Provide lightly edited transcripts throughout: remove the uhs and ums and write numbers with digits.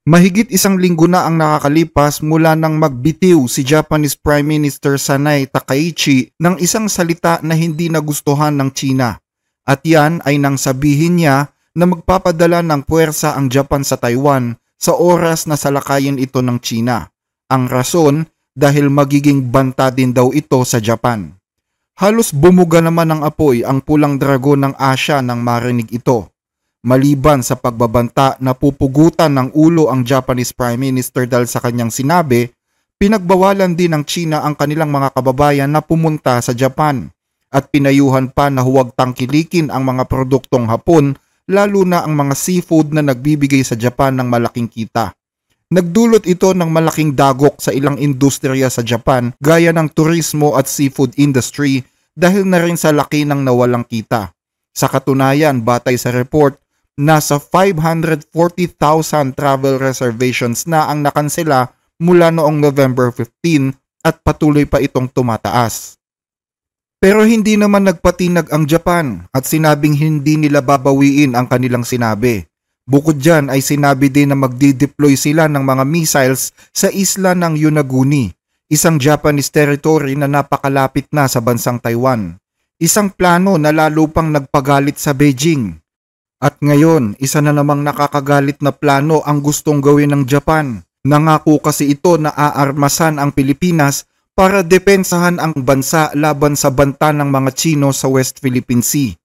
Mahigit isang linggo na ang nakakalipas mula nang magbitiw si Japanese Prime Minister Sanai Takaichi ng isang salita na hindi nagustuhan ng China. At yan ay nang sabihin niya na magpapadala ng puwersa ang Japan sa Taiwan sa oras na salakayin ito ng China. Ang rason dahil magiging banta din daw ito sa Japan. Halos bumuga naman ng apoy ang pulang dragon ng Asya nang marinig ito. Maliban sa pagbabanta na pupugutan ng ulo ang Japanese Prime Minister dahil sa kanyang sinabi, pinagbawalan din ng China ang kanilang mga kababayan na pumunta sa Japan at pinayuhan pa na huwag tangkilikin ang mga produktong Hapon, lalo na ang mga seafood na nagbibigay sa Japan ng malaking kita. Nagdulot ito ng malaking dagok sa ilang industriya sa Japan gaya ng turismo at seafood industry dahil na rin sa laki ng nawalang kita. Sa katunayan, batay sa report, nasa 540,000 travel reservations na ang nakansela mula noong November 15 at patuloy pa itong tumataas. Pero hindi naman nagpatinag ang Japan at sinabing hindi nila babawiin ang kanilang sinabi. Bukod dyan ay sinabi din na magdi-deploy sila ng mga missiles sa isla ng Yonaguni, isang Japanese territory na napakalapit na sa bansang Taiwan. Isang plano na lalo pang nagpagalit sa Beijing. At ngayon, isa na namang nakakagalit na plano ang gustong gawin ng Japan. Nangako kasi ito na aarmasan ang Pilipinas para depensahan ang bansa laban sa banta ng mga Chino sa West Philippine Sea.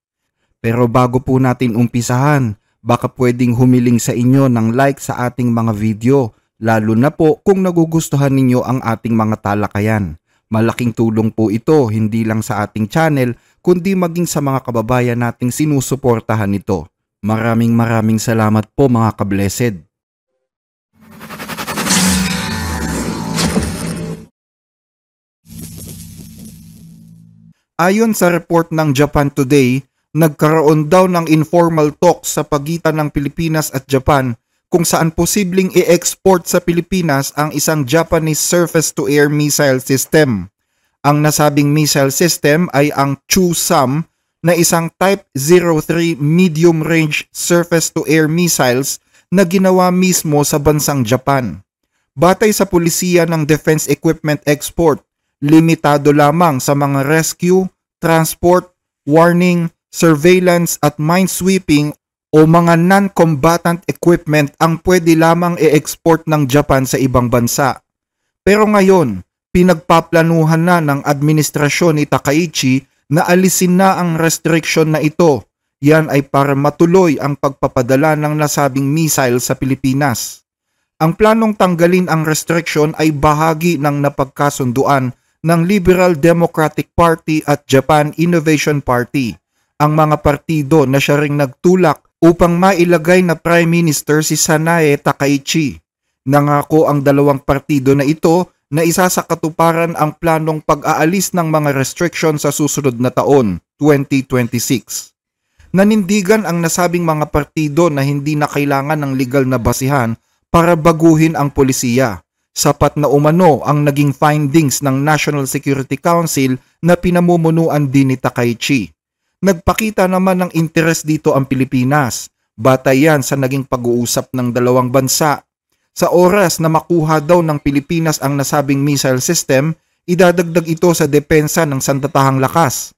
Pero bago po natin umpisahan, baka pwedeng humiling sa inyo ng like sa ating mga video, lalo na po kung nagugustuhan ninyo ang ating mga talakayan. Malaking tulong po ito hindi lang sa ating channel, kundi maging sa mga kababayan nating sinusuportahan ito. Maraming salamat po mga ka-blessed. Ayon sa report ng Japan Today, nagkaroon daw ng informal talks sa pagitan ng Pilipinas at Japan kung saan posibleng i-export sa Pilipinas ang isang Japanese surface-to-air missile system. Ang nasabing missile system ay ang CHUSAM na isang Type 03 medium-range surface-to-air missiles na ginawa mismo sa bansang Japan. Batay sa pulisiya ng Defense Equipment Export, limitado lamang sa mga rescue, transport, warning, surveillance at minesweeping o mga non-combatant equipment ang pwede lamang i-export ng Japan sa ibang bansa. Pero ngayon, pinagpaplanuhan na ng administrasyon ni Takaichi na alisin na ang restriction na ito. Yan ay para matuloy ang pagpapadala ng nasabing missile sa Pilipinas. Ang planong tanggalin ang restriction ay bahagi ng napagkasunduan ng Liberal Democratic Party at Japan Innovation Party, ang mga partido na siya ring nagtulak upang mailagay na Prime Minister si Sanae Takaichi. Nangako ang dalawang partido na ito na isa sa katuparan ang planong pag-aalis ng mga restriction sa susunod na taon, 2026. Nanindigan ang nasabing mga partido na hindi na kailangan ng legal na basihan para baguhin ang polisiya. Sapat na umano ang naging findings ng National Security Council na pinamumunuan din ni Takaichi. Nagpakita naman ng interes dito ang Pilipinas, batay yan sa naging pag-uusap ng dalawang bansa. Sa oras na makuha daw ng Pilipinas ang nasabing missile system, idadagdag ito sa depensa ng sandatahang lakas.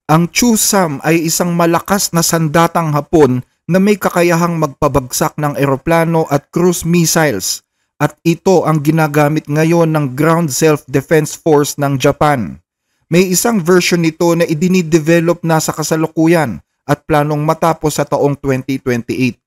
Ang CHUSAM ay isang malakas na sandatang Hapon na may kakayahang magpabagsak ng eroplano at cruise missiles at ito ang ginagamit ngayon ng Ground Self-Defense Force ng Japan. May isang version nito na idinidevelop na sa kasalukuyan at planong matapos sa taong 2028.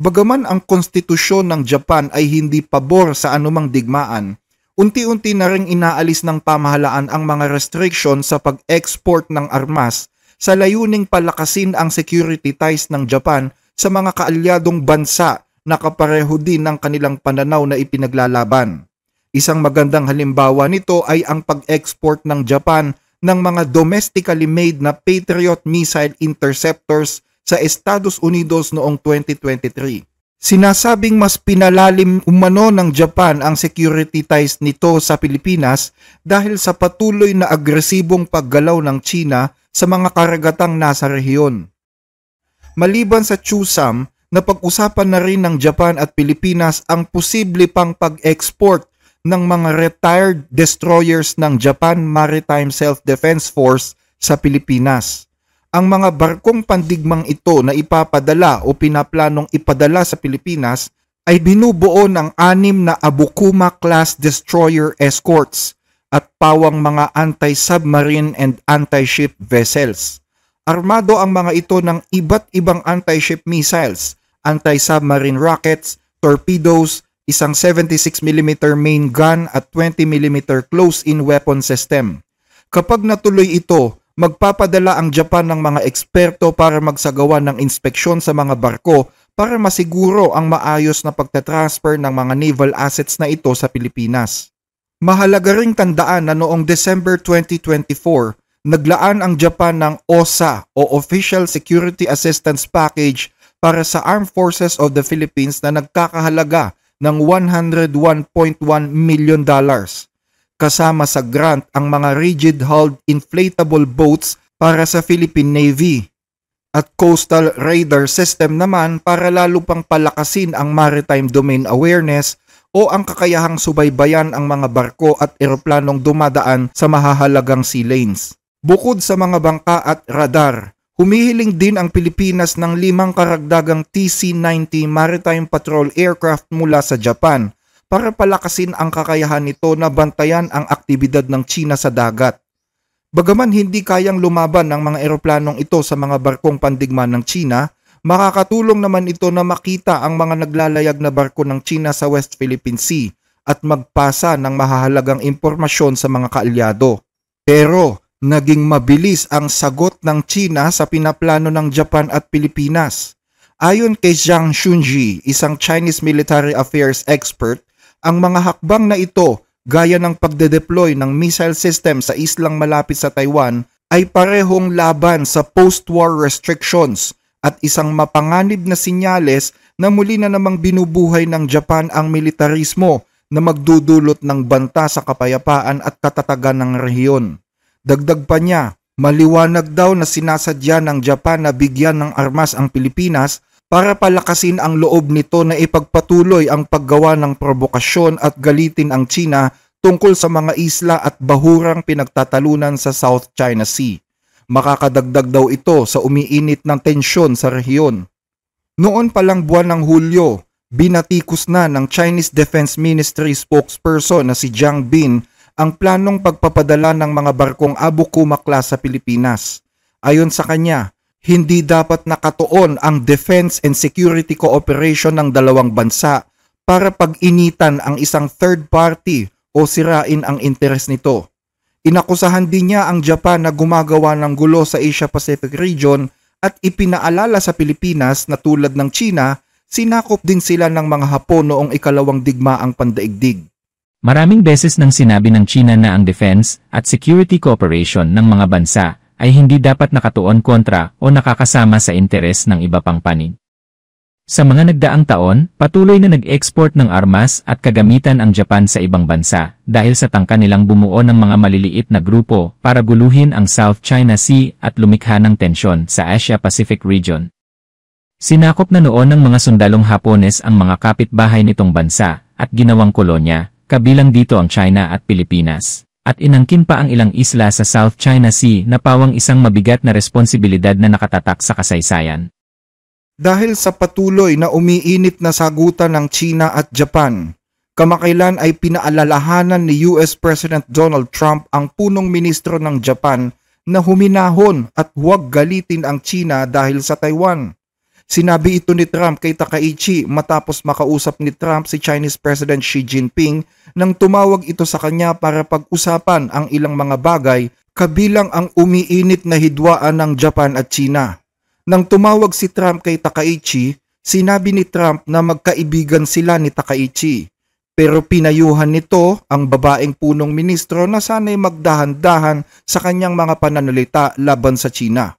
Bagaman ang konstitusyon ng Japan ay hindi pabor sa anumang digmaan, unti-unti na ring inaalis ng pamahalaan ang mga restriction sa pag-export ng armas sa layuning palakasin ang security ties ng Japan sa mga kaalyadong bansa na kapareho din ng kanilang pananaw na ipinaglalaban. Isang magandang halimbawa nito ay ang pag-export ng Japan ng mga domestically made na Patriot missile interceptors sa Estados Unidos noong 2023. Sinasabing mas pinalalim umano ng Japan ang security ties nito sa Pilipinas dahil sa patuloy na agresibong paggalaw ng China sa mga karagatang nasa rehiyon. Maliban sa CHUSAM, Napag-usapan na rin ng Japan at Pilipinas ang posible pang pag-export ng mga retired destroyers ng Japan Maritime Self-Defense Force sa Pilipinas. Ang mga barkong pandigmang ito na ipapadala o pinaplanong ipadala sa Pilipinas ay binubuo ng 6 na Abukuma-class destroyer escorts at pawang mga anti-submarine and anti-ship vessels. Armado ang mga ito ng iba't ibang anti-ship missiles, anti-submarine rockets, torpedoes, isang 76mm main gun at 20mm close-in weapon system. Kapag natuloy ito, magpapadala ang Japan ng mga eksperto para magsagawa ng inspeksyon sa mga barko para masiguro ang maayos na pagtatransfer ng mga naval assets na ito sa Pilipinas. Mahalaga ring tandaan na noong December 2024, naglaan ang Japan ng OSA o Official Security Assistance Package para sa Armed Forces of the Philippines na nagkakahalaga ng $101.1 million. Kasama sa grant ang mga rigid-hulled inflatable boats para sa Philippine Navy at coastal radar system naman para lalo pang palakasin ang maritime domain awareness o ang kakayahang subaybayan ang mga barko at eroplanong dumadaan sa mahahalagang sea lanes. Bukod sa mga bangka at radar, humihiling din ang Pilipinas ng 5 karagdagang TC-90 Maritime Patrol Aircraft mula sa Japan para palakasin ang kakayahan nito na bantayan ang aktibidad ng China sa dagat. Bagaman hindi kayang lumaban ng mga eroplanong ito sa mga barkong pandigma ng China, makakatulong naman ito na makita ang mga naglalayag na barko ng China sa West Philippine Sea at magpasa ng mahahalagang impormasyon sa mga kaalyado. Pero naging mabilis ang sagot ng China sa pinaplano ng Japan at Pilipinas. Ayon kay Zhang Shunji, isang Chinese military affairs expert, ang mga hakbang na ito, gaya ng pagde-deploy ng missile system sa islang malapit sa Taiwan, ay parehong laban sa post-war restrictions at isang mapanganib na sinyales na muli na namang binubuhay ng Japan ang militarismo na magdudulot ng banta sa kapayapaan at katatagan ng rehiyon. Dagdag pa niya, maliwanag daw na sinasadya ng Japan na bigyan ng armas ang Pilipinas para palakasin ang loob nito na ipagpatuloy ang paggawa ng provokasyon at galitin ang China tungkol sa mga isla at bahurang pinagtatalunan sa South China Sea. Makakadagdag daw ito sa umiinit ng tensyon sa rehiyon. Noon palang buwan ng Hulyo, binatikos na ng Chinese Defense Ministry spokesperson na si Jiang Bin ang planong pagpapadala ng mga barkong Abukuma-class sa Pilipinas. Ayon sa kanya, hindi dapat nakatuon ang defense and security cooperation ng dalawang bansa para pag-initan ang isang third party o sirain ang interes nito. Inakusahan din niya ang Japan na gumagawa ng gulo sa Asia-Pacific region at ipinaalala sa Pilipinas na tulad ng China, sinakop din sila ng mga Hapon noong ikalawang digmaang pandaigdig. Maraming beses nang sinabi ng China na ang defense at security cooperation ng mga bansa ay hindi dapat nakatuon kontra o nakakasama sa interes ng iba pang panig. Sa mga nagdaang taon, patuloy na nag-export ng armas at kagamitan ang Japan sa ibang bansa dahil sa tangka nilang bumuo ng mga maliliit na grupo para guluhin ang South China Sea at lumikha ng tensyon sa Asia-Pacific region. Sinakop na noon ng mga sundalong Hapones ang mga kapitbahay nitong bansa at ginawang kolonya, kabilang dito ang China at Pilipinas. At inangkin pa ang ilang isla sa South China Sea na pawang isang mabigat na responsibilidad na nakatatak sa kasaysayan. Dahil sa patuloy na umiinit na sagutan ng China at Japan, kamakailan ay pinaalalahanan ni US President Donald Trump ang punong ministro ng Japan na huminahon at huwag galitin ang China dahil sa Taiwan. Sinabi ito ni Trump kay Takaichi matapos makausap ni Trump si Chinese President Xi Jinping nang tumawag ito sa kanya para pag-usapan ang ilang mga bagay kabilang ang umiinit na hidwaan ng Japan at China. Nang tumawag si Trump kay Takaichi, sinabi ni Trump na magkaibigan sila ni Takaichi. Pero pinayuhan nito ang babaeng punong ministro na sana'y magdahan-dahan sa kanyang mga pananalita laban sa China.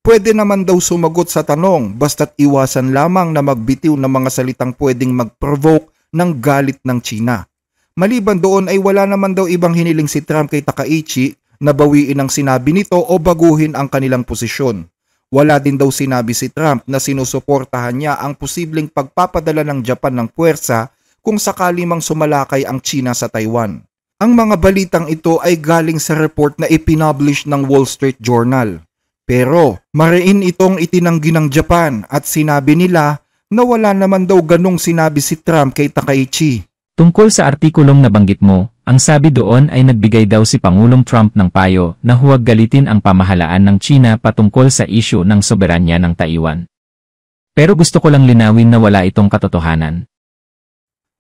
Pwede naman daw sumagot sa tanong basta't iwasan lamang na magbitiw ng mga salitang pwedeng mag-provoke ng galit ng China. Maliban doon ay wala naman daw ibang hiniling si Trump kay Takaichi na bawiin ang sinabi nito o baguhin ang kanilang posisyon. Wala din daw sinabi si Trump na sinusuportahan niya ang posibleng pagpapadala ng Japan ng puwersa kung sakali mang sumalakay ang China sa Taiwan. Ang mga balitang ito ay galing sa report na ipinablish ng Wall Street Journal. Pero mariin itong itinanggi ng Japan at sinabi nila na wala naman daw ganong sinabi si Trump kay Takaichi. Tungkol sa artikulong nabanggit mo, ang sabi doon ay nagbigay daw si Pangulong Trump ng payo na huwag galitin ang pamahalaan ng China patungkol sa isyu ng soberanya ng Taiwan. Pero gusto ko lang linawin na wala itong katotohanan.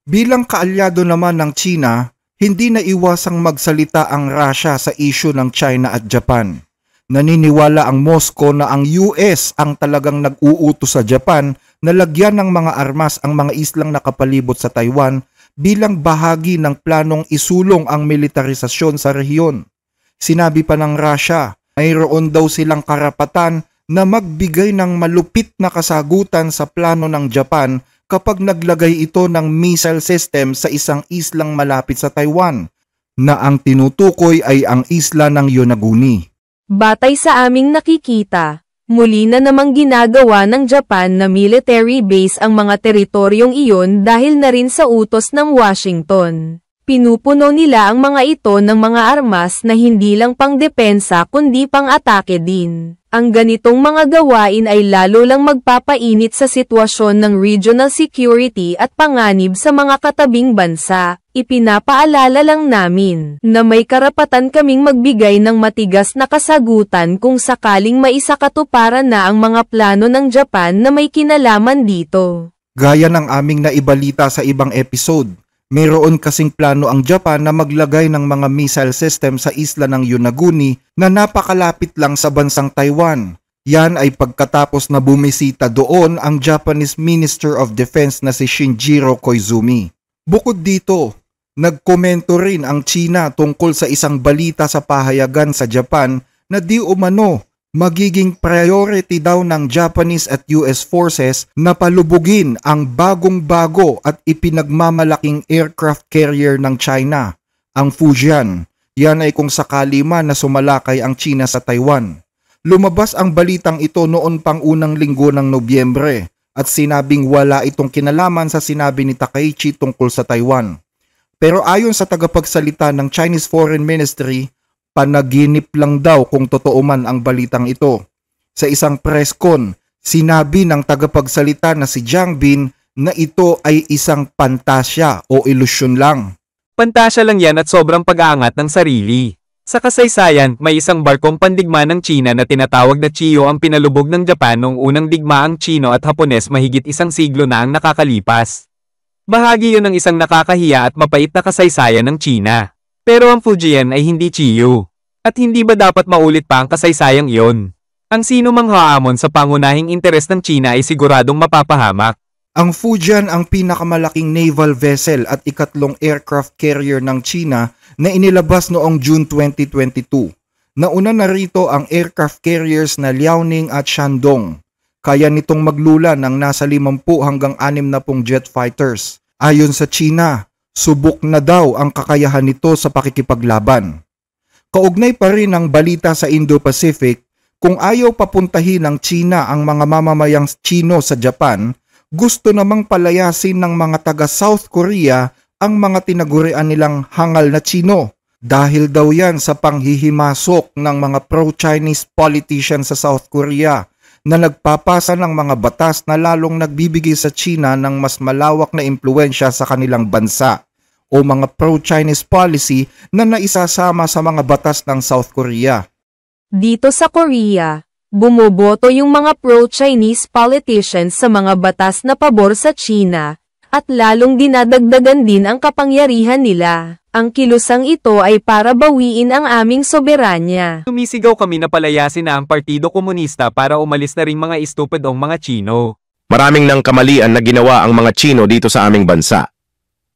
Bilang kaalyado naman ng China, hindi na iwasang magsalita ang Russia sa isyu ng China at Japan. Naniniwala ang Moscow na ang US ang talagang nag-uutos sa Japan na lagyan ng mga armas ang mga islang nakapalibot sa Taiwan bilang bahagi ng planong isulong ang militarisasyon sa rehiyon. Sinabi pa ng Russia, mayroon daw silang karapatan na magbigay ng malupit na kasagutan sa plano ng Japan kapag naglagay ito ng missile system sa isang islang malapit sa Taiwan, na ang tinutukoy ay ang isla ng Yonaguni. Batay sa aming nakikita, muli na namang ginagawa ng Japan na military base ang mga teritoryong iyon dahil na rin sa utos ng Washington. Pinupuno nila ang mga ito ng mga armas na hindi lang pang-depensa kundi pang-atake din. Ang ganitong mga gawain ay lalo lang magpapainit sa sitwasyon ng regional security at panganib sa mga katabing bansa. Ipinapaalala lang namin na may karapatan kaming magbigay ng matigas na kasagutan kung sakaling maisakatuparan na ang mga plano ng Japan na may kinalaman dito. Gaya ng aming naibalita sa ibang episode, mayroon kasing plano ang Japan na maglagay ng mga missile system sa isla ng Yonaguni na napakalapit lang sa bansang Taiwan. Yan ay pagkatapos na bumisita doon ang Japanese Minister of Defense na si Shinjiro Koizumi. Bukod dito, nagkomento rin ang China tungkol sa isang balita sa pahayagan sa Japan na di umano magiging priority daw ng Japanese at US forces na palubugin ang bagong-bago at ipinagmamalaking aircraft carrier ng China, ang Fujian. Yan ay kung sakali man na sumalakay ang China sa Taiwan. Lumabas ang balitang ito noon pang unang linggo ng Nobyembre at sinabing wala itong kinalaman sa sinabi ni Takaichi tungkol sa Taiwan. Pero ayon sa tagapagsalita ng Chinese Foreign Ministry, panaginip lang daw kung totoo man ang balitang ito. Sa isang press con, sinabi ng tagapagsalita na si Jiang Bin na ito ay isang pantasya o ilusyon lang. Pantasya lang yan at sobrang pag-aangat ng sarili. Sa kasaysayan, may isang barkong pandigma ng China na tinatawag na Chiyo ang pinalubog ng Japan noong unang digmaang Chino at Hapones mahigit isang siglo na ang nakakalipas. Bahagi yun ng isang nakakahiya at mapait na kasaysayan ng China. Pero ang Fujian ay hindi Chiyo. At hindi ba dapat maulit pa ang kasaysayang iyon? Ang sino mang haamon sa pangunahing interes ng China ay siguradong mapapahamak. Ang Fujian ang pinakamalaking naval vessel at ikatlong aircraft carrier ng China na inilabas noong June 2022. Nauna na rito ang aircraft carriers na Liaoning at Shandong. Kaya nitong maglula ng nasa 50 hanggang 60 jet fighters. Ayon sa China, subok na daw ang kakayahan nito sa pakikipaglaban. Kaugnay pa rin ang balita sa Indo-Pacific, kung ayaw papuntahin ng China ang mga mamamayang Chino sa Japan, gusto namang palayasin ng mga taga South Korea ang mga tinagurian nilang hangal na Chino. Dahil daw yan sa panghihimasok ng mga pro-Chinese politicians sa South Korea na nagpapasa ng mga batas na lalong nagbibigay sa China ng mas malawak na impluensya sa kanilang bansa o mga pro-Chinese policy na naisasama sa mga batas ng South Korea. Dito sa Korea, bumoboto yung mga pro-Chinese politicians sa mga batas na pabor sa China, at lalong dinadagdagan din ang kapangyarihan nila. Ang kilusang ito ay para bawiin ang aming soberanya. Sumisigaw kami na palayasin na ang Partido Komunista para umalis na ring mga estupidong mga Chino. Maraming nang kamalian na ginawa ang mga Chino dito sa aming bansa.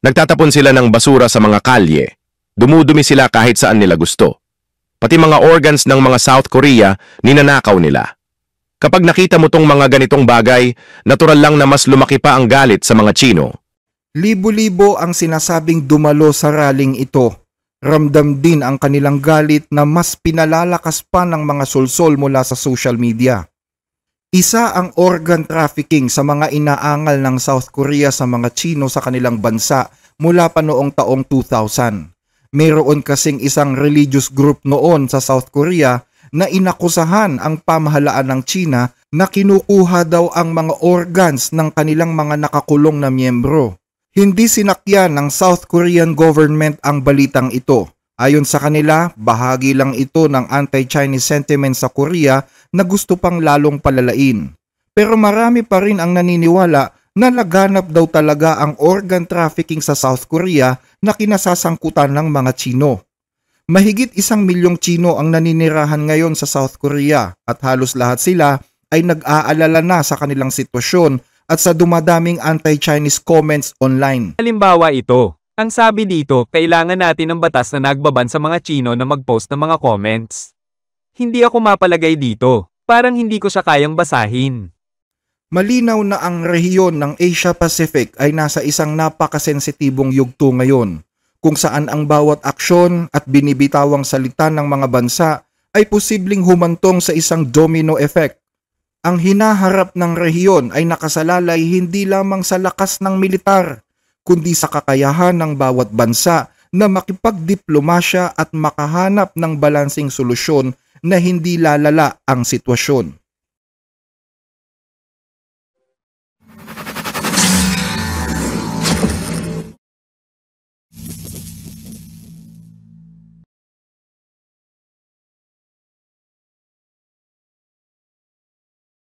Nagtatapon sila ng basura sa mga kalye. Dumudumi sila kahit saan nila gusto. Pati mga organs ng mga South Korea, ninanakaw nila. Kapag nakita mo tong mga ganitong bagay, natural lang na mas lumaki pa ang galit sa mga Chino. Libo-libo ang sinasabing dumalo sa raling ito. Ramdam din ang kanilang galit na mas pinalalakas pa ng mga sulsol mula sa social media. Isa ang organ trafficking sa mga inaangal ng South Korea sa mga Chino sa kanilang bansa mula pa noong taong 2000. Mayroon kasing isang religious group noon sa South Korea na inakusahan ang pamahalaan ng China na kinukuha daw ang mga organs ng kanilang mga nakakulong na miyembro. Hindi sinakyan ng South Korean government ang balitang ito. Ayon sa kanila, bahagi lang ito ng anti-Chinese sentiment sa Korea na gusto pang lalong palalain. Pero marami pa rin ang naniniwala na laganap daw talaga ang organ trafficking sa South Korea na kinasasangkutan ng mga Chino. Mahigit 1 milyong Chino ang naninirahan ngayon sa South Korea at halos lahat sila ay nag-aalala na sa kanilang sitwasyon at sa dumadaming anti-Chinese comments online. Halimbawa ito, ang sabi dito, kailangan natin ng batas na nagbaban sa mga Chino na mag-post ng mga comments. Hindi ako mapalagay dito, parang hindi ko siya kayang basahin. Malinaw na ang rehiyon ng Asia Pacific ay nasa isang napakasensitibong yugto ngayon, kung saan ang bawat aksyon at binibitawang salita ng mga bansa ay posibleng humantong sa isang domino effect. Ang hinaharap ng rehiyon ay nakasalalay hindi lamang sa lakas ng militar, kundi sa kakayahan ng bawat bansa na makipagdiplomasya at makahanap ng balansing solusyon na hindi lalala ang sitwasyon.